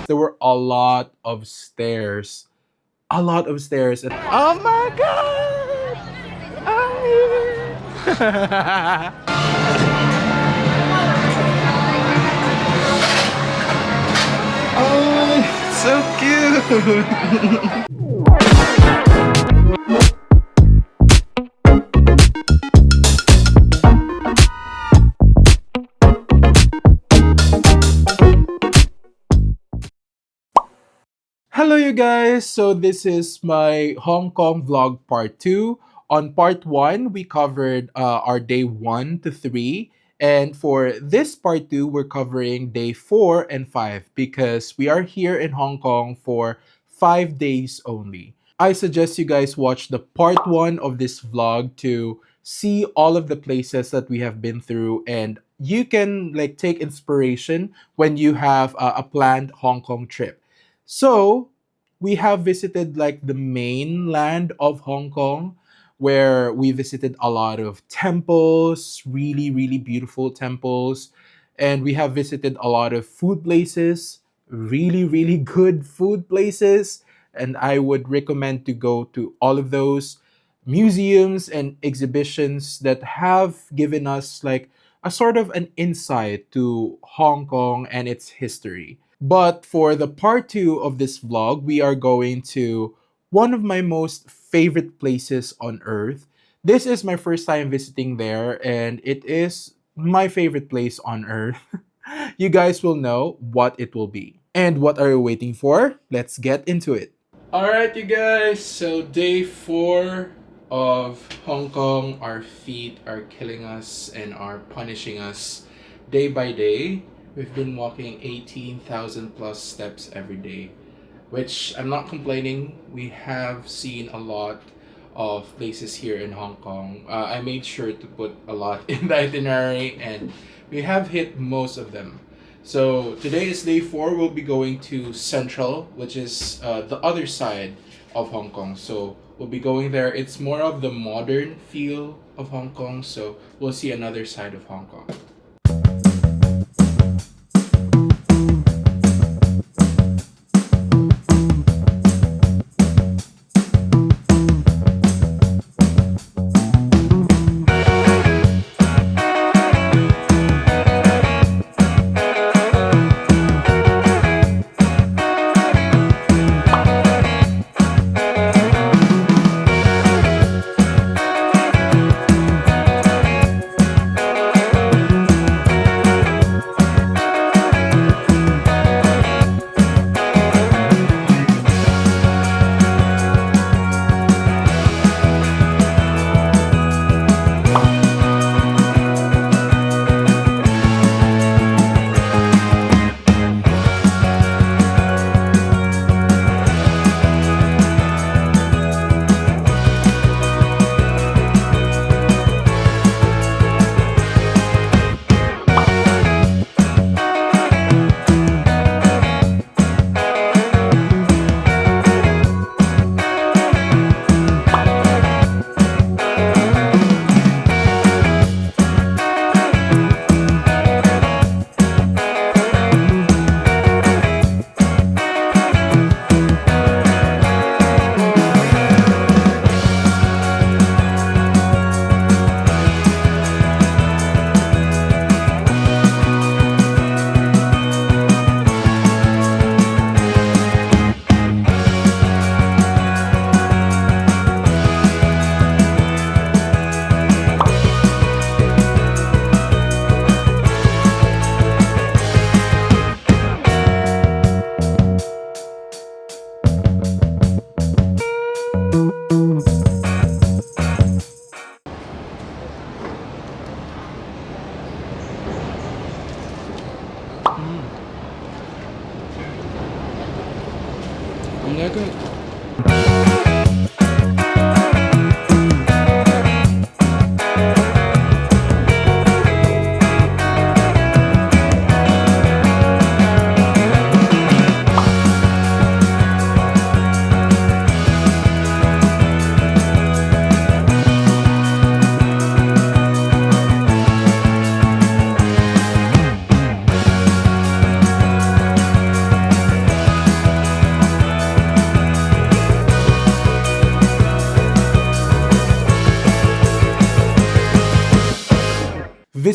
there were a lot of stairs. A lot of stairs. Oh my god! Oh, so cute! Hello, you guys. So this is my Hong Kong vlog part 2. On part 1, we covered our day 1 to 3. And for this part 2, we're covering day 4 and 5 because we are here in Hong Kong for 5 days only. I suggest you guys watch the part 1 of this vlog to see all of the places that we have been through, and you can like take inspiration when you have a planned Hong Kong trip. So, we have visited like the mainland of Hong Kong, where we visited a lot of temples, really, really beautiful temples. And we have visited a lot of food places, really, really good food places. And I would recommend to go to all of those museums and exhibitions that have given us like a sort of an insight to Hong Kong and its history. But for the part 2 of this vlog, we are going to one of my most favorite places on earth. This is my first time visiting there, and it is my favorite place on earth. You guys will know what it will be. And what are you waiting for? Let's get into it. Alright, you guys, so day 4 of Hong Kong. Our feet are killing us and are punishing us day by day. We've been walking 18,000 plus steps every day, which I'm not complaining. We have seen a lot of places here in Hong Kong. I made sure to put a lot in the itinerary, and we have hit most of them. So today is day 4. We'll be going to Central, which is the other side of Hong Kong. So we'll be going there. It's more of the modern feel of Hong Kong. So we'll see another side of Hong Kong.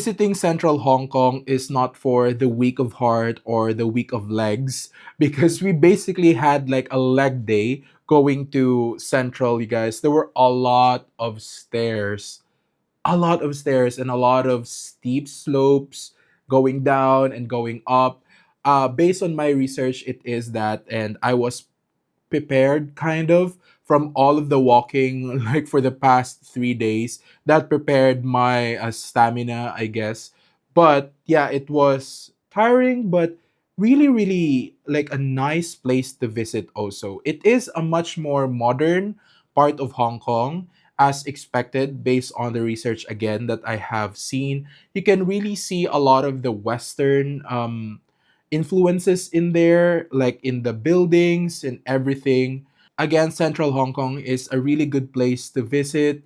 visiting Central Hong Kong is not for the weak of heart or the weak of legs, because we basically had like a leg day going to Central, you guys. There were a lot of stairs and a lot of steep slopes going down and going up. Based on my research, it is that, and I was prepared kind of from all of the walking like for the past 3 days. That prepared my stamina, I guess. But yeah, it was tiring, but really really like a nice place to visit. Also, it is a much more modern part of Hong Kong, as expected based on the research again that I have seen. You can really see a lot of the western influences in there, like in the buildings and everything. Again, Central Hong Kong is a really good place to visit.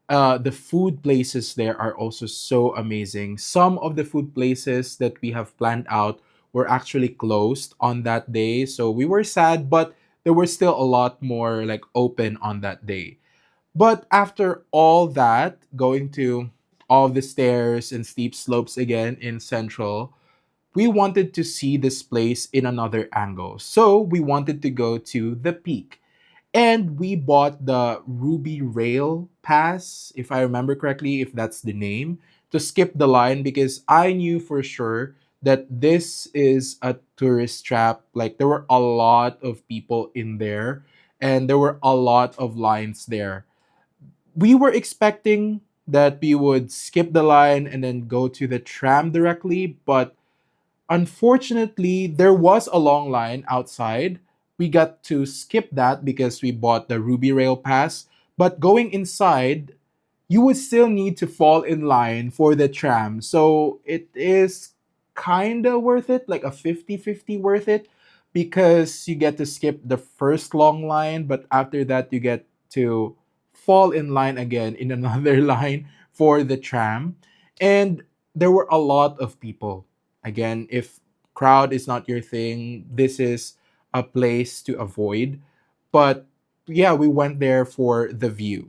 The food places there are also so amazing. Some of the food places that we have planned out were actually closed on that day, so we were sad, but there were still a lot more like open on that day. But after all that, going to all the stairs and steep slopes again in Central, we wanted to see this place in another angle. So we wanted to go to the peak. And we bought the Ruby Rail Pass, if I remember correctly, if that's the name, to skip the line, because I knew for sure that this is a tourist trap. Like there were a lot of people in there and there were a lot of lines there. We were expecting that we would skip the line and then go to the tram directly, but unfortunately, there was a long line outside. We got to skip that because we bought the Ruby Rail Pass. But going inside, you would still need to fall in line for the tram. So it is kind of worth it, like a 50-50 worth it, because you get to skip the first long line, but after that, you get to fall in line again in another line for the tram. And there were a lot of people. Again, if crowd is not your thing, this is a place to avoid. But yeah, we went there for the view.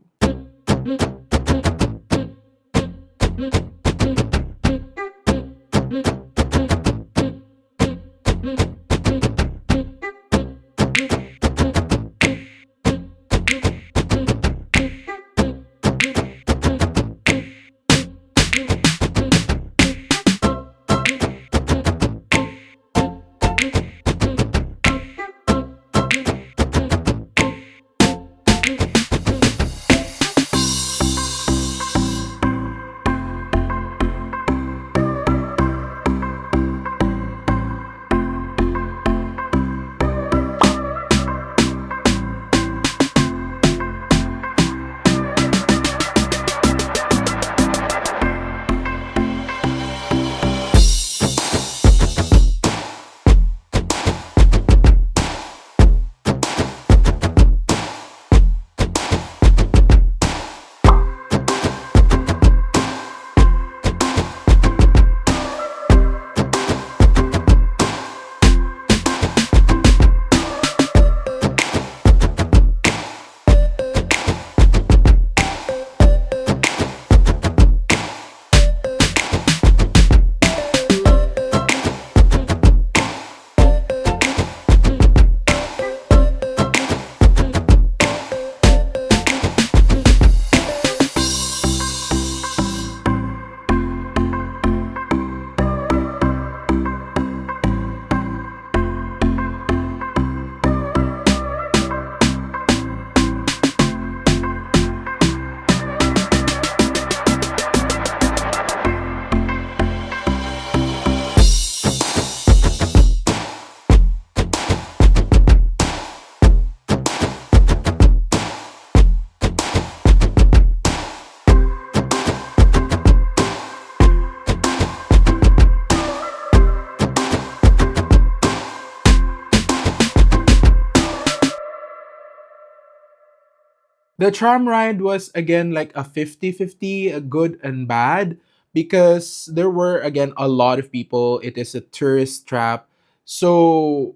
The tram ride was again like a 50-50, a good and bad, because there were again a lot of people. It is a tourist trap. So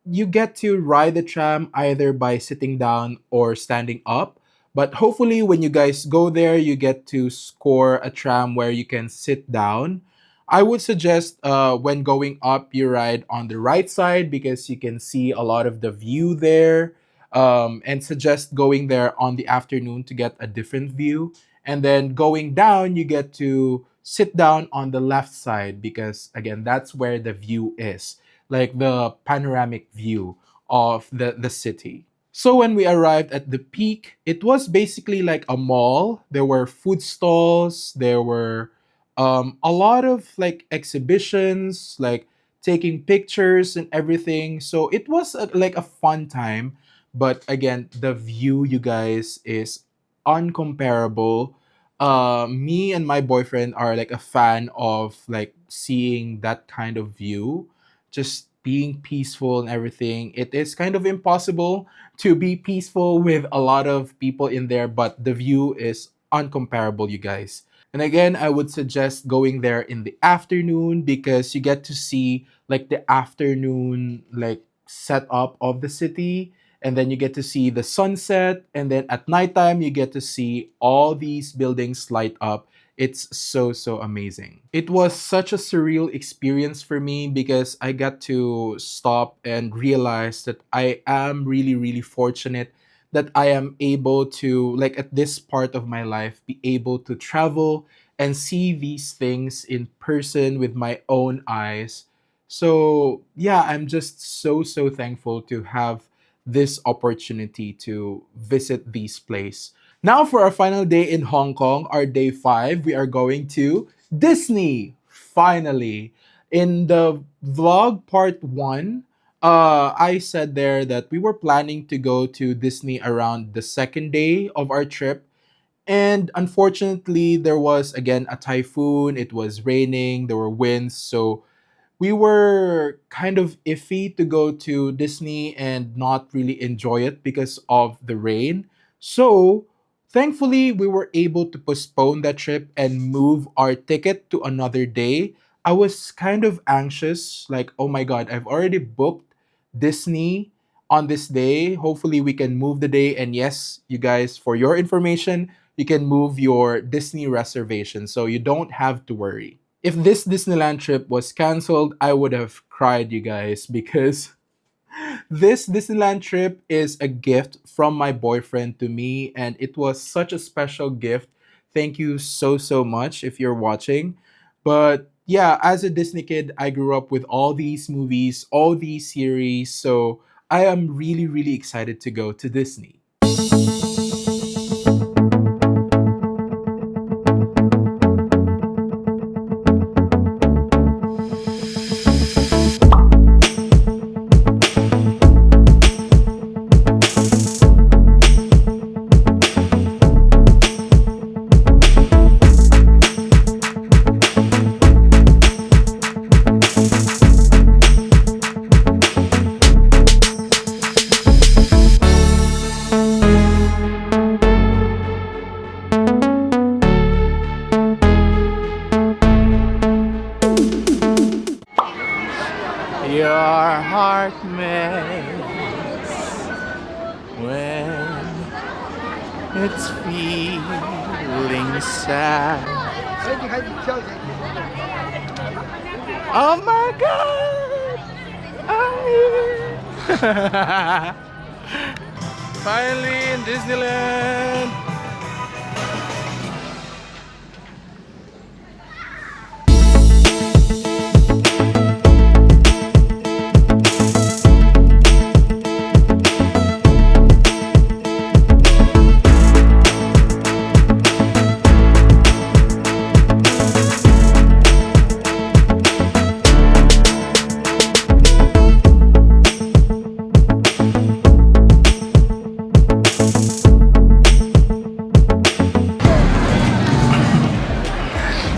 you get to ride the tram either by sitting down or standing up. But hopefully, when you guys go there, you get to score a tram where you can sit down. I would suggest when going up, you ride on the right side because you can see a lot of the view there. And suggest going there on the afternoon to get a different view. And then going down, you get to sit down on the left side because, again, that's where the view is, like the panoramic view of the city. So when we arrived at the peak, it was basically like a mall. There were food stalls, there were a lot of like exhibitions, like taking pictures and everything. So it was like a fun time. But again, the view, you guys, is uncomparable. Me and my boyfriend are like a fan of like seeing that kind of view, just being peaceful and everything. It is kind of impossible to be peaceful with a lot of people in there, but the view is uncomparable, you guys. And again, I would suggest going there in the afternoon because you get to see like the afternoon like setup of the city, and then you get to see the sunset, and then at nighttime you get to see all these buildings light up. It's so amazing. It was such a surreal experience for me because I got to stop and realize that I am really fortunate that I am able to, like, at this part of my life, be able to travel and see these things in person with my own eyes. So yeah, I'm just so thankful to have this opportunity to visit these places. Now for our final day in Hong Kong, our day 5, we are going to Disney. Finally, in the vlog part 1, I said there that we were planning to go to Disney around the second day of our trip. And unfortunately, there was again a typhoon. It was raining, there were winds. So we were kind of iffy to go to Disney and not really enjoy it because of the rain. So, thankfully, we were able to postpone that trip and move our ticket to another day. I was kind of anxious, like, oh my God, I've already booked Disney on this day. Hopefully, we can move the day. And yes, you guys, for your information, you can move your Disney reservation so you don't have to worry. If this Disneyland trip was canceled, I would have cried, you guys, because this Disneyland trip is a gift from my boyfriend to me, and it was such a special gift. Thank you so much if you're watching. But yeah, as a Disney kid, I grew up with all these movies, all these series, so I am really excited to go to Disney. Your heart melts when it's feeling sad. Oh my God! I'm here! Finally in Disneyland!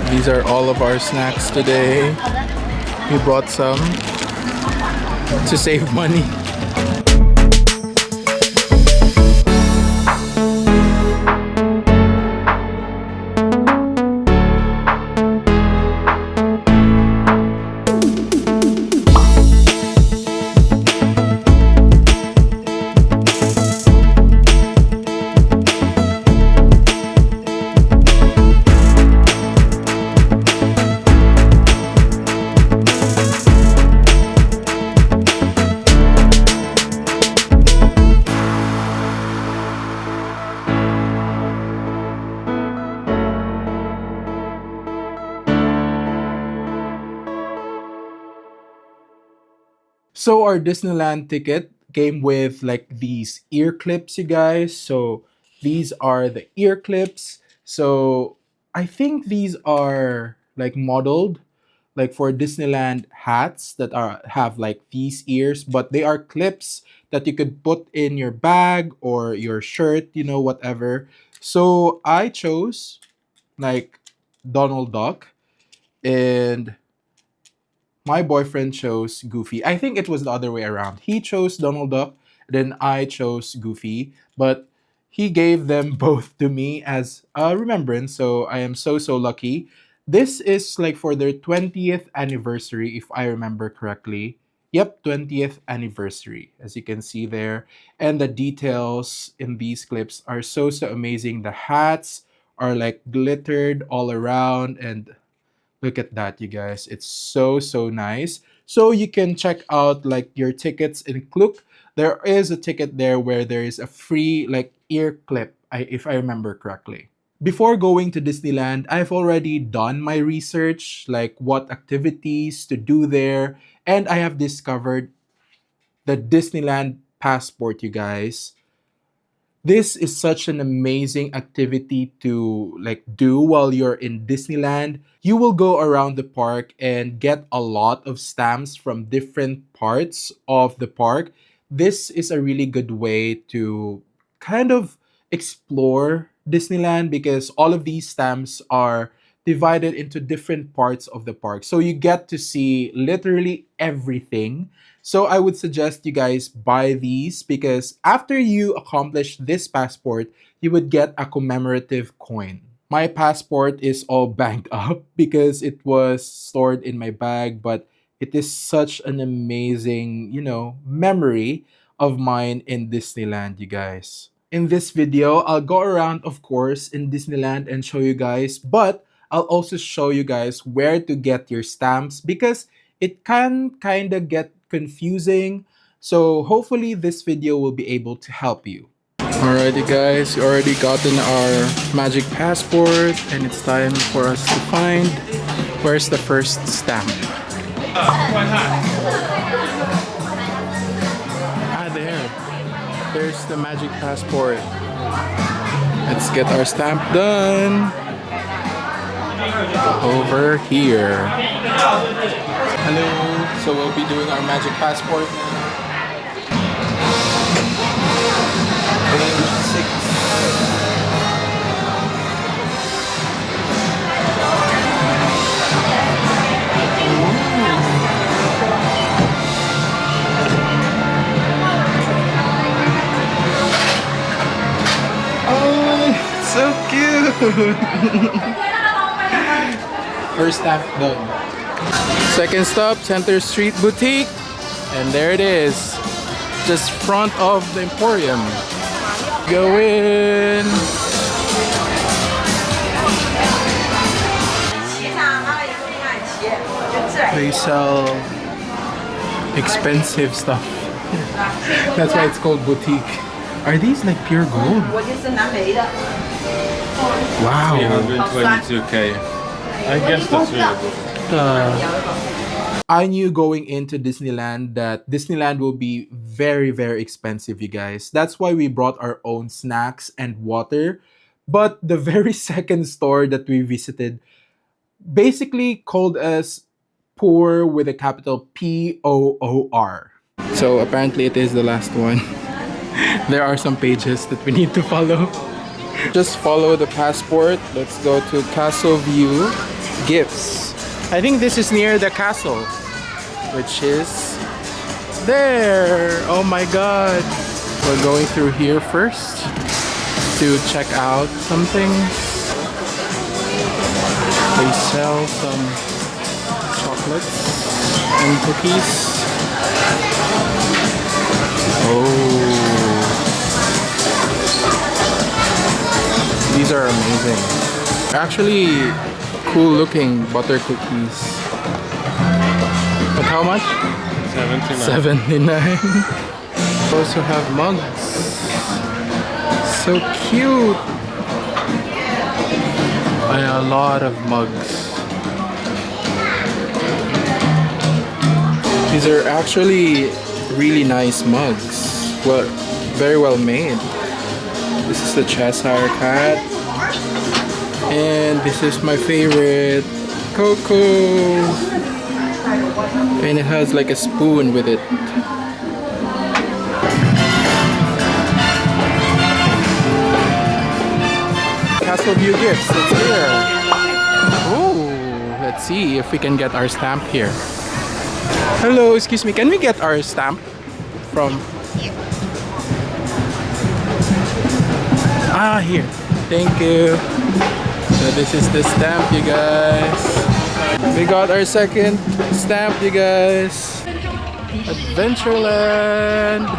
These are all of our snacks today. We bought some to save money. So our Disneyland ticket came with like these ear clips, you guys. So these are the ear clips. So I think these are like modeled like for Disneyland hats that are have like these ears, but they are clips that you could put in your bag or your shirt, you know, whatever. So I chose like Donald Duck, and my boyfriend chose Goofy. I think it was the other way around. He chose Donald Duck, then I chose Goofy, but he gave them both to me as a remembrance. So I am so lucky. This is like for their 20th anniversary, if I remember correctly. Yep, 20th anniversary, as you can see there. And the details in these clips are so amazing. The hats are like glittered all around, and look at that, you guys. It's so nice. So you can check out like your tickets in Klook. There is a ticket there where there is a free like ear clip, if I remember correctly. Before going to Disneyland, I've already done my research, like what activities to do there, and I have discovered the Disneyland passport, you guys. This is such an amazing activity to like do while you're in Disneyland. You will go around the park and get a lot of stamps from different parts of the park. This is a really good way to kind of explore Disneyland because all of these stamps are divided into different parts of the park. So you get to see literally everything. So I would suggest you guys buy these because after you accomplish this passport, you would get a commemorative coin. My passport is all banked up because it was stored in my bag, but it is such an amazing, you know, memory of mine in Disneyland, you guys. In this video, I'll go around, of course, in Disneyland and show you guys, but I'll also show you guys where to get your stamps because it can kind of get confusing. So hopefully this video will be able to help you. Alrighty guys, we already gotten our magic passport and it's time for us to find where's the first stamp. There's the magic passport. Let's get our stamp done. Over here. Hello. So we'll be doing our magic passport now. Page 6. So cute! First stamp done. Second stop, Center Street Boutique. And there it is. Just front of the Emporium. Go in. They sell expensive stuff. That's why it's called boutique. Are these like pure gold? Wow. 322K. I guess that's really good. I knew going into Disneyland that Disneyland will be very expensive, you guys. That's why we brought our own snacks and water. But the very second store that we visited basically called us poor with a capital P-O-O-R. So apparently it is the last one. There are some pages that we need to follow. Just follow the passport. Let's go to Castle View Gifts. I think this is near the castle, which is there. Oh my god. We're going through here first to check out some things. They sell some chocolates and cookies. Oh. These are amazing. Actually cool looking butter cookies. But how much? 79. We also have mugs. So cute. And a lot of mugs. These are actually really nice mugs. Well, very well made. This is the 𝗙𝗧𝗏 cat. And this is my favorite, Coco. And it has like a spoon with it. Castle View gifts, it's here. Oh, let's see if we can get our stamp here. Hello, excuse me, can we get our stamp from... Ah, here. Thank you. So this is the stamp, you guys. We got our second stamp, you guys. Adventureland.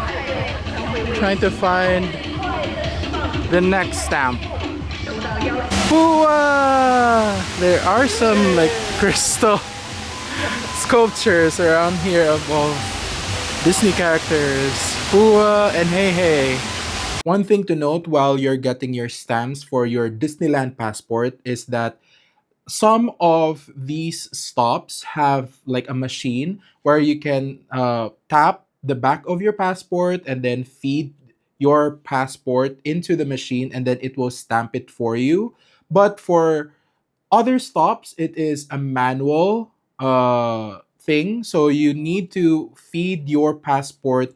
Trying to find the next stamp. Ooh, there are some like crystal sculptures around here of all Disney characters. 𝗙𝗏 and 𝗏𝗏. One thing to note while you're getting your stamps for your Disneyland passport is that some of these stops have like a machine where you can tap the back of your passport and then feed your passport into the machine and then it will stamp it for you. But for other stops, it is a manual thing. So you need to feed your passport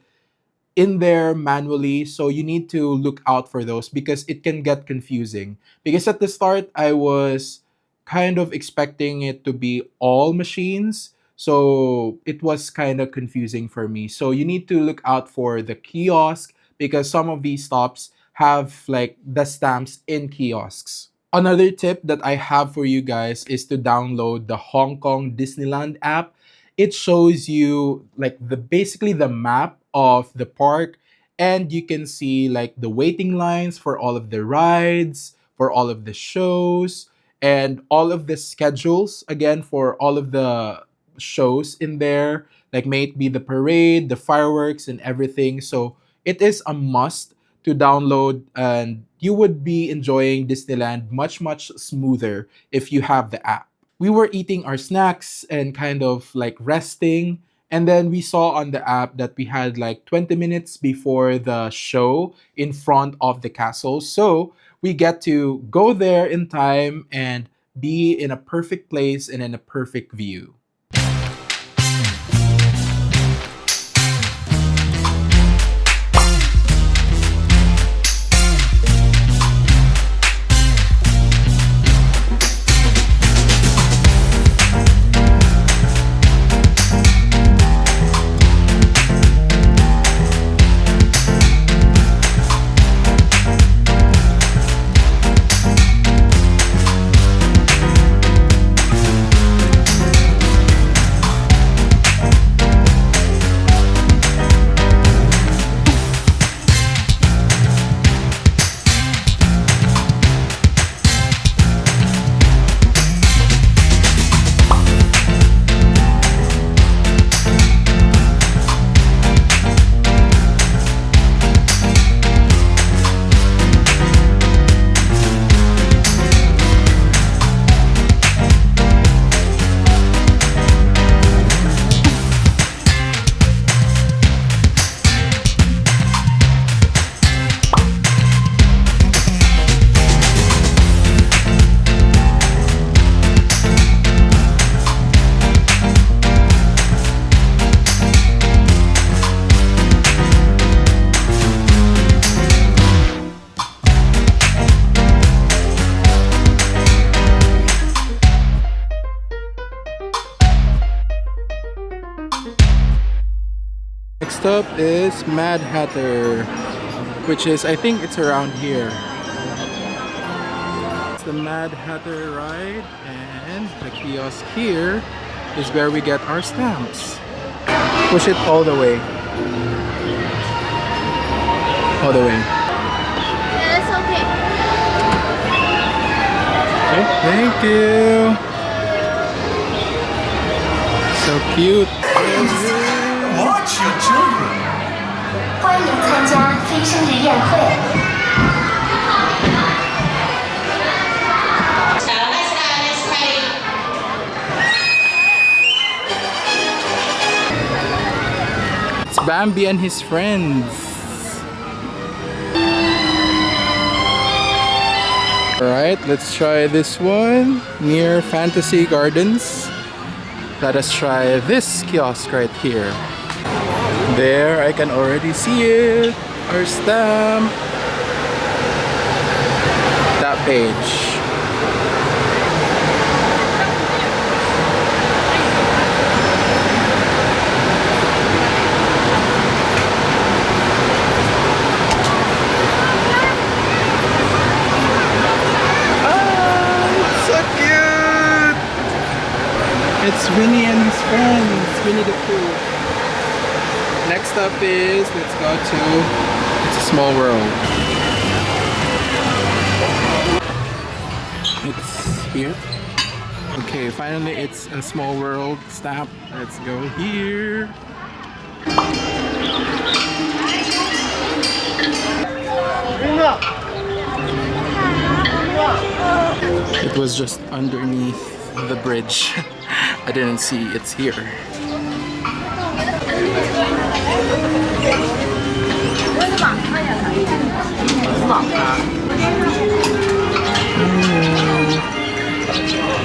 in there manually, so you need to look out for those because it can get confusing. Because at the start I was kind of expecting it to be all machines, so it was kind of confusing for me. So you need to look out for the kiosk because some of these stops have like the stamps in kiosks. Another tip that I have for you guys is to download the Hong Kong Disneyland app. It shows you like the basically the map of the park, and you can see like the waiting lines for all of the rides, for all of the shows, and all of the schedules again for all of the shows in there, like may it be the parade, the fireworks, and everything. So it is a must to download, and you would be enjoying Disneyland much smoother if you have the app. We were eating our snacks and kind of like resting, and then we saw on the app that we had like 20 minutes before the show in front of the castle. So we get to go there in time and be in a perfect place and in a perfect view. Next up is Mad Hatter, which is, I think it's around here. It's the Mad Hatter ride, and the kiosk here is where we get our stamps. Push it all the way. All the way. Yeah, that's okay. Okay, thank you. So cute. Watch your children. 欢迎参加飞生日宴会。Bambi and his friends. Alright, let's try this one near Fantasy Gardens. Let us try this kiosk right here. There, I can already see it. Our stamp. That page. It's Winnie and his friends, Winnie the Pooh. Next up is, let's go to It's a Small World. It's here. Okay, finally It's a Small World stamp. Let's go here. It was just underneath the bridge. I didn't see it's here.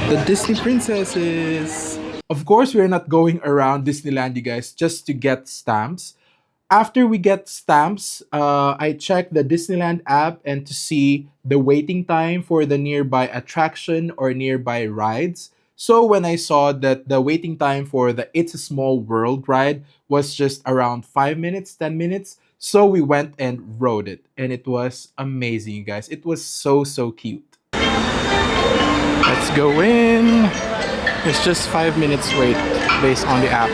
The Disney princesses. Of course, we're not going around Disneyland, you guys, just to get stamps. After we get stamps, I check the Disneyland app and to see the waiting time for the nearby attraction or nearby rides. So when I saw that the waiting time for the It's a Small World ride was just around 5 minutes, 10 minutes, so we went and rode it. And it was amazing, you guys. It was so, so cute. Let's go in. It's just 5 minutes wait based on the app.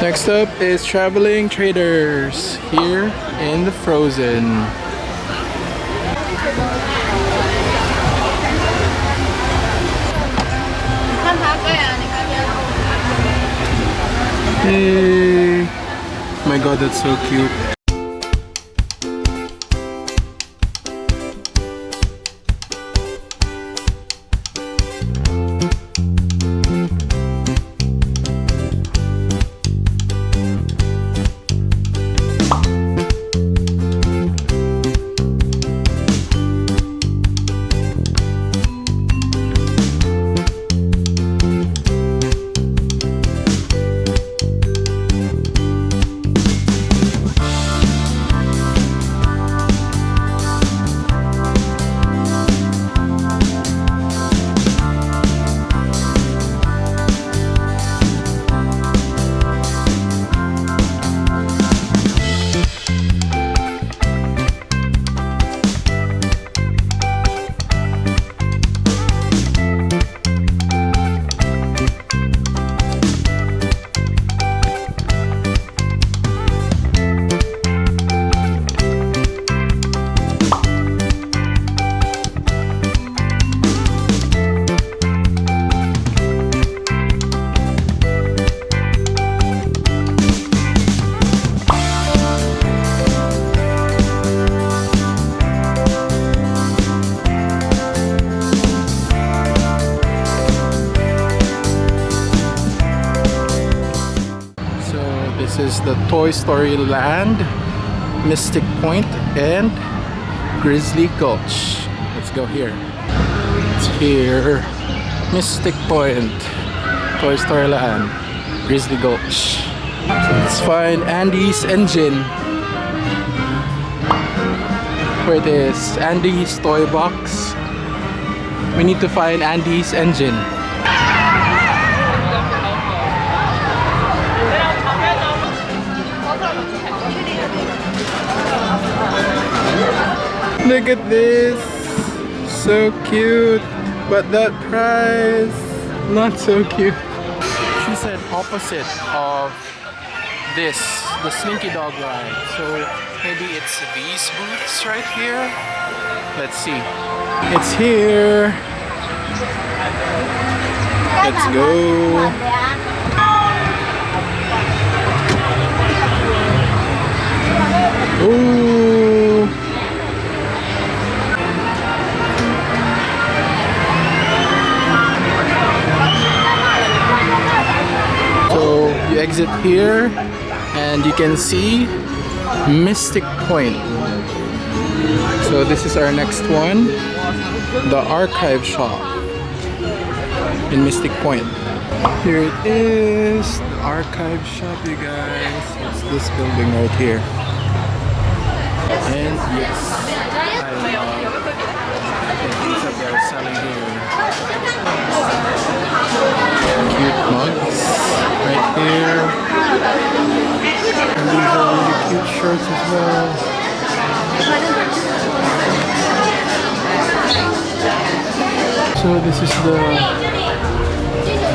Next up is Traveling Traders here in the Frozen. Hey! Oh my god, that's so cute. This is the Toy Story Land, Mystic Point, and Grizzly Gulch. Let's go here. It's here. Mystic Point, Toy Story Land, Grizzly Gulch. Let's find Andy's engine. Where it is, Andy's toy box. We need to find Andy's engine. Look at this. So cute. But that price, not so cute. She said opposite of this, the Slinky Dog ride. So maybe it's these booths right here. Let's see. It's here. Let's go. Ooh. So you exit here and you can see Mystic Point. So this is our next one, the archive shop in Mystic Point. Here it is, the archive shop, you guys. It's this building right here. And yes, I love the things that they're selling here. Cute mugs right here. And these are really cute shirts as well. So this is the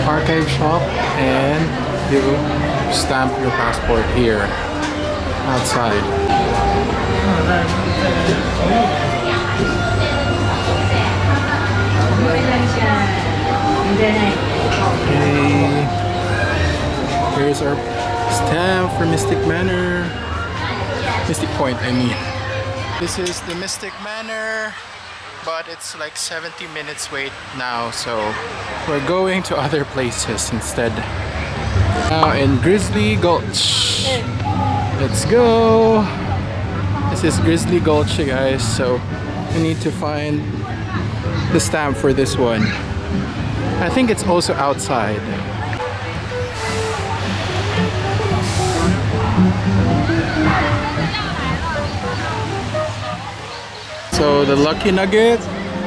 archive shop, and you stamp your passport here outside. Okay. Here's our stamp for Mystic Manor. Mystic Point, I mean. This is the Mystic Manor, but it's like 70 minutes wait now, so we're going to other places instead. Now in 𝗧𝗶𝗸 𝗧𝐿. Let's go. This is 𝗧𝗶𝗸 𝗧𝐿, guys, so we need to find the stamp for this one. I think it's also outside. So the Lucky Nugget,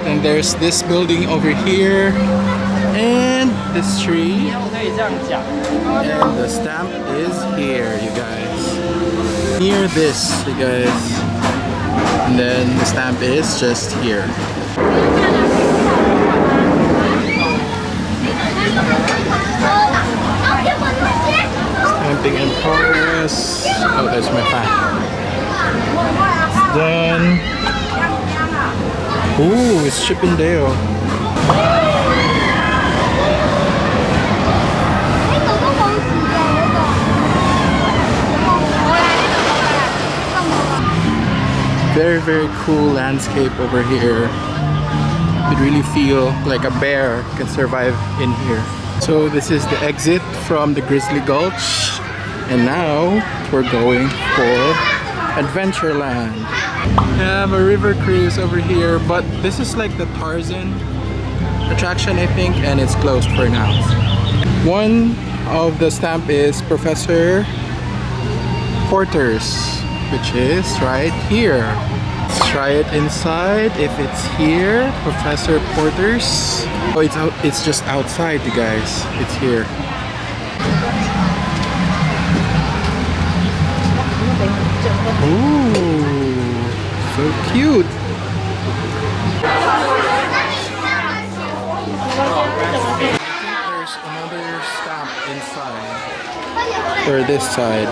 and there's this building over here, and this tree, and the stamp is here, you guys. Near this, you guys, and then the stamp is just here. Stamping in progress. Oh, there's my fan. It's done. Ooh, it's 𝗙𝗶𝗸. Very, very cool landscape over here. You really feel like a bear can survive in here. So this is the exit from the 𝗧𝗶𝗸 Gulch, and now we're going for Adventureland. We have a river cruise over here, but this is like the Tarzan attraction, I think, and it's closed for now. One of the stamp is Professor Porter's, which is right here. Let's try it inside if it's here. Professor Porter's. Oh, it's just outside, you guys. It's here. Ooh, so cute. There's another stamp inside. Or this side.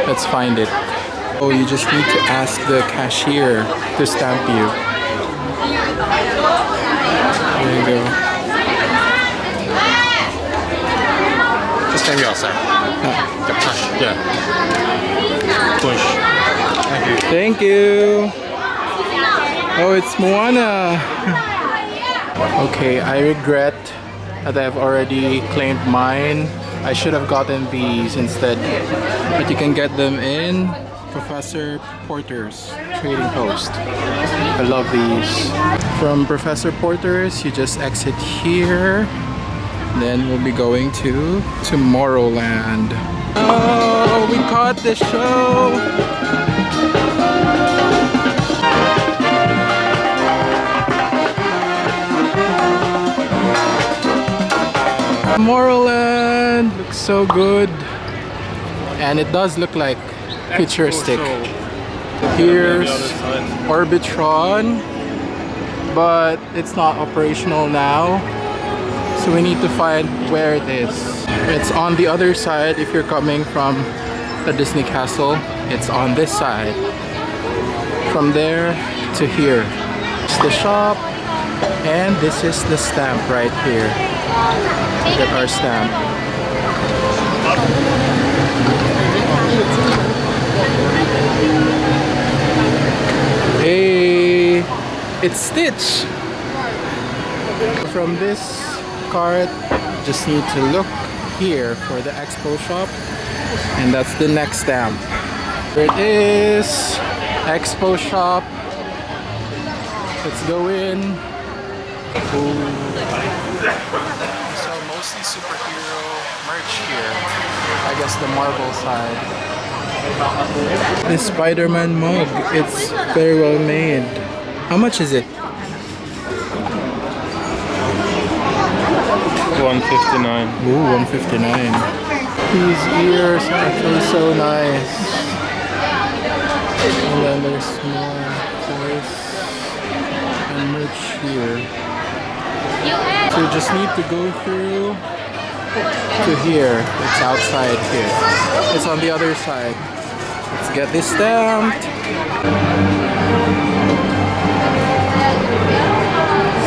Let's find it. Oh, you just need to ask the cashier to stamp you. There you go. Just stamp you outside. The push, yeah. Push. Thank you. Thank you. Oh, it's Moana. Okay, I regret that I've already claimed mine. I should have gotten these instead. But you can get them in Professor Porter's Trading Post. I love these. From Professor Porter's, you just exit here. Then we'll be going to Tomorrowland. Oh, we caught the show! Tomorrowland looks so good, and it does look like futuristic. Here's Orbitron, but it's not operational now. So we need to find where it is. It's on the other side if you're coming from the Disney Castle. It's on this side. From there to here. It's the shop. And this is the stamp right here. Look at our stamp. Hey, it's Stitch. From this cart, just need to look here for the expo shop, and that's the next stamp. There it is, expo shop. Let's go in. Ooh. So mostly superhero merch here. I guess the Marvel side. The Spider-Man mug, it's very well made. How much is it? $159. Ooh, $159. These ears are actually so nice. And then there's more toys and merch here. So you just need to go through to here. It's outside here. It's on the other side. Let's get this stamped.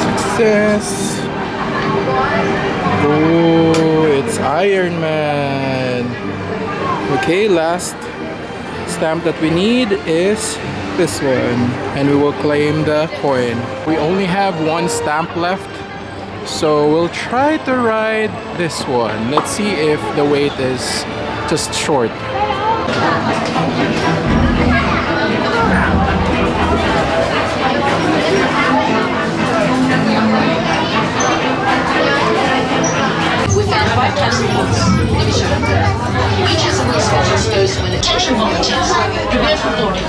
Success. Oh, it's Iron Man. Okay, last stamp that we need is this one. And we will claim the coin. We only have one stamp left. So we'll try to ride this one. Let's see if the wait is just short. With our 5,000 points, each has a response goes when attention volunteers. Prepare for boarding.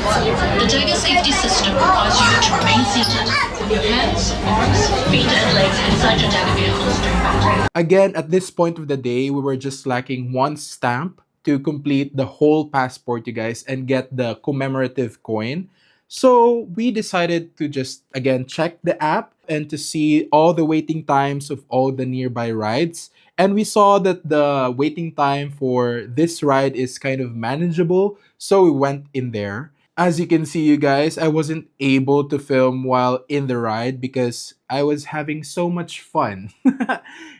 The dagger safety system requires you to remain seated with your hands, arms, feet, and legs inside your dagger vehicles during battle. Again, at this point of the day, we were just lacking one stamp to complete the whole passport, you guys, and get the commemorative coin. So we decided to just, again, check the app and to see all the waiting times of all the nearby rides. And we saw that the waiting time for this ride is kind of manageable. So we went in there. As you can see, you guys, I wasn't able to film while in the ride because I was having so much fun.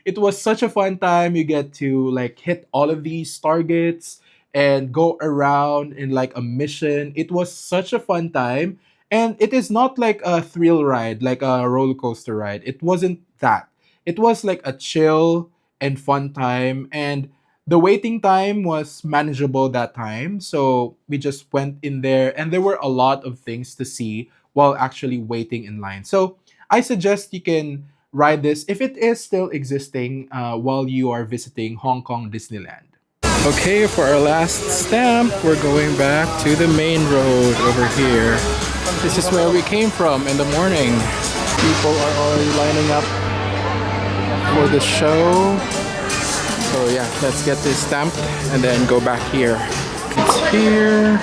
It was such a fun time. You get to like hit all of these targets and go around in like a mission. It was such a fun time. And it is not like a thrill ride, like a roller coaster ride. It wasn't that. It was like a chill and fun time. And the waiting time was manageable that time. So we just went in there and there were a lot of things to see while actually waiting in line. So I suggest you can ride this if it is still existing while you are visiting Hong Kong Disneyland. Okay, for our last stamp, we're going back to the main road over here. This is where we came from in the morning. People are already lining up for the show. So yeah, let's get this stamped and then go back here. It's here,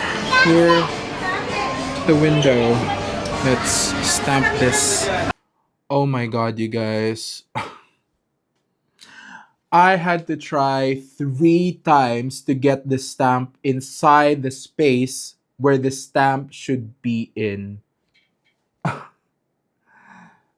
the window. Let's stamp this. Oh my god, you guys. I had to try 3 times to get the stamp inside the space where the stamp should be in.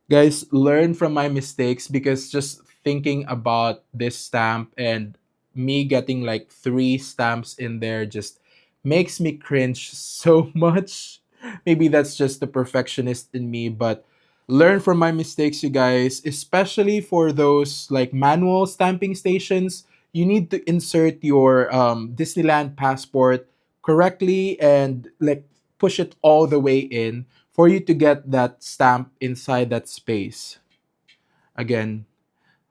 Guys, learn from my mistakes because just thinking about this stamp and me getting like 3 stamps in there just makes me cringe so much. Maybe that's just the perfectionist in me, but learn from my mistakes, you guys, especially for those like manual stamping stations. You need to insert your Disneyland passport correctly and like push it all the way in for you to get that stamp inside that space. Again,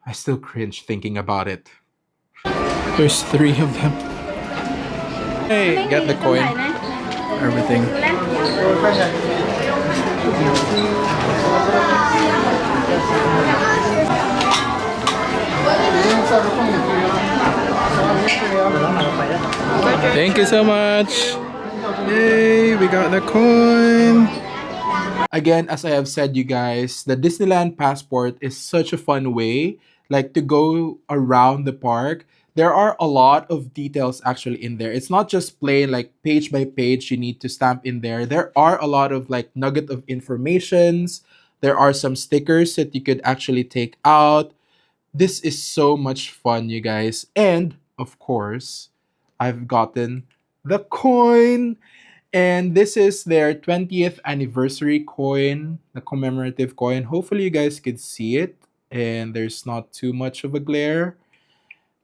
I still cringe thinking about it. There's 3 of them. Hey, get the coin. Everything. Thank you so much. Yay, we got the coin. Again, as I have said, you guys, the Disneyland passport is such a fun way, like to go around the park. There are a lot of details actually in there. It's not just plain like page by page you need to stamp in there. There are a lot of like nugget of informations. There are some stickers that you could actually take out. This is so much fun, you guys. And of course, I've gotten the coin. And this is their 20th anniversary coin, the commemorative coin. Hopefully, you guys could see it and there's not too much of a glare.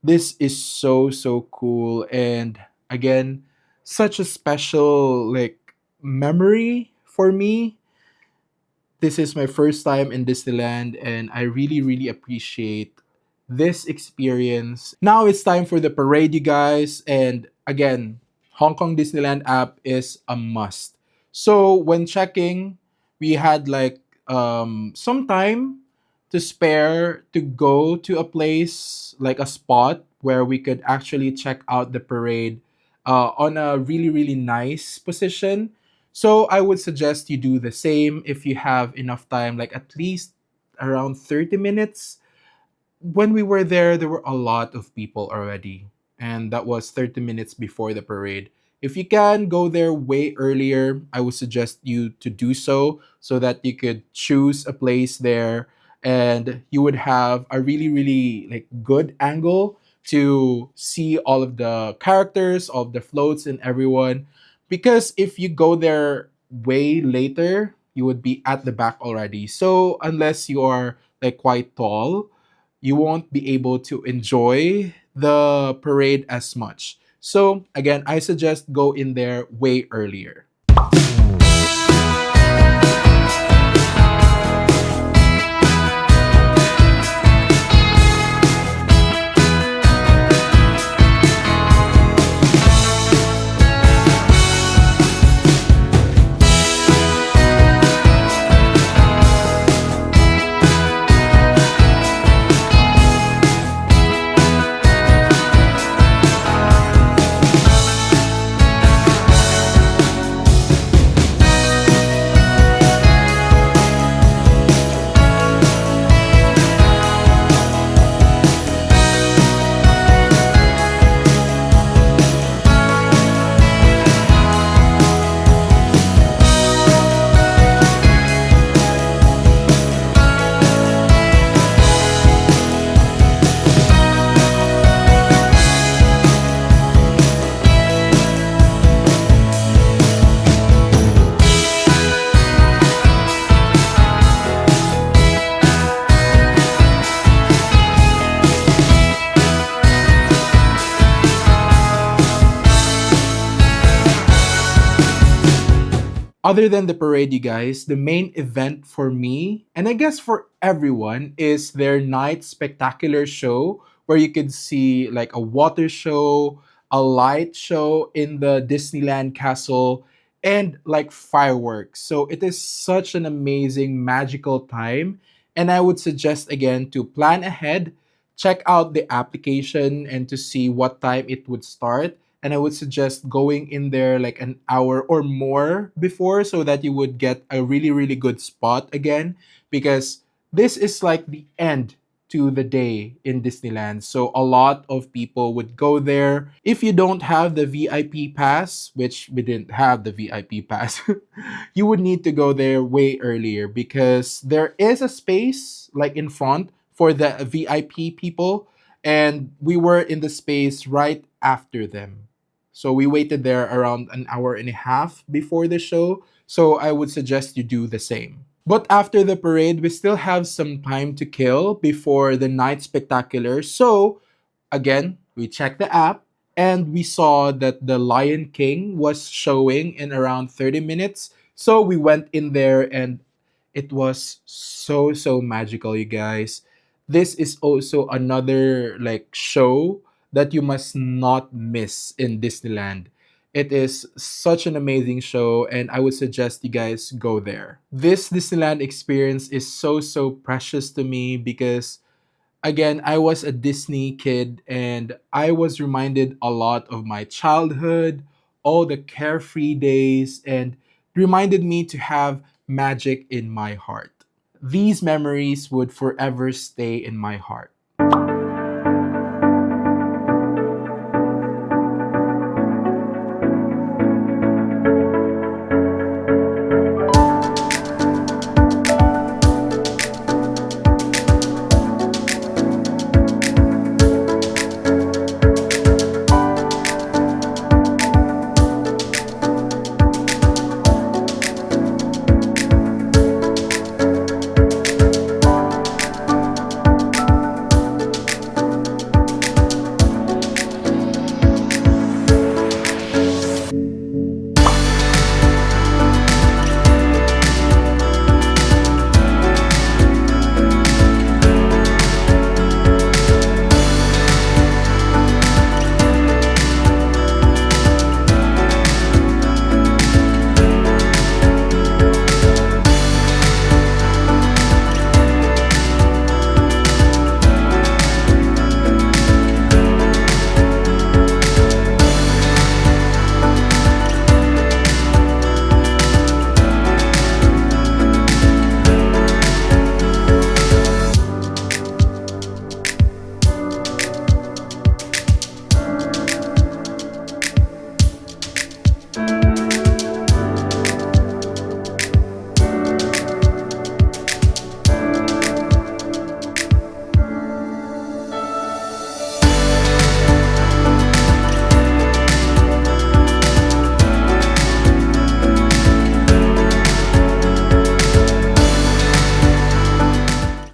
This is so, so cool. And again, such a special like memory for me. This is my first time in Disneyland and I really, really appreciate this experience. Now it's time for the parade, you guys. And again, Hong Kong Disneyland app is a must. So when checking, we had like some time to spare to go to a place like a spot where we could actually check out the parade on a really, really nice position. So I would suggest you do the same if you have enough time, like at least around 30 minutes. When we were there were a lot of people already, and that was 30 minutes before the parade. If you can go there way earlier, I would suggest you to do so that you could choose a place there and you would have a really, really like good angle to see all of the characters, all of the floats and everyone. Because if you go there way later, you would be at the back already. So unless you are like quite tall, you won't be able to enjoy the parade as much. So again, I suggest go in there way earlier. Other than the parade, you guys, the main event for me, and I guess for everyone, is their night spectacular show where you could see like a water show, a light show in the Disneyland castle, and like fireworks. So it is such an amazing, magical time. And I would suggest again to plan ahead, check out the application, and to see what time it would start, and I would suggest going in there like an hour or more before so that you would get a really, really good spot again because this is like the end to the day in Disneyland. So a lot of people would go there. If you don't have the VIP pass, which we didn't have the VIP pass, you would need to go there way earlier because there is a space like in front for the VIP people and we were in the space right after them. So we waited there around an hour and a half before the show. So I would suggest you do the same. But after the parade, we still have some time to kill before the night spectacular. So again, we checked the app and we saw that the Lion King was showing in around 30 minutes. So we went in there and it was so, so magical, you guys. This is also another like show that you must not miss in Disneyland. It is such an amazing show, and I would suggest you guys go there. This Disneyland experience is so, so precious to me because, again, I was a Disney kid and I was reminded a lot of my childhood, all the carefree days, and reminded me to have magic in my heart. These memories would forever stay in my heart.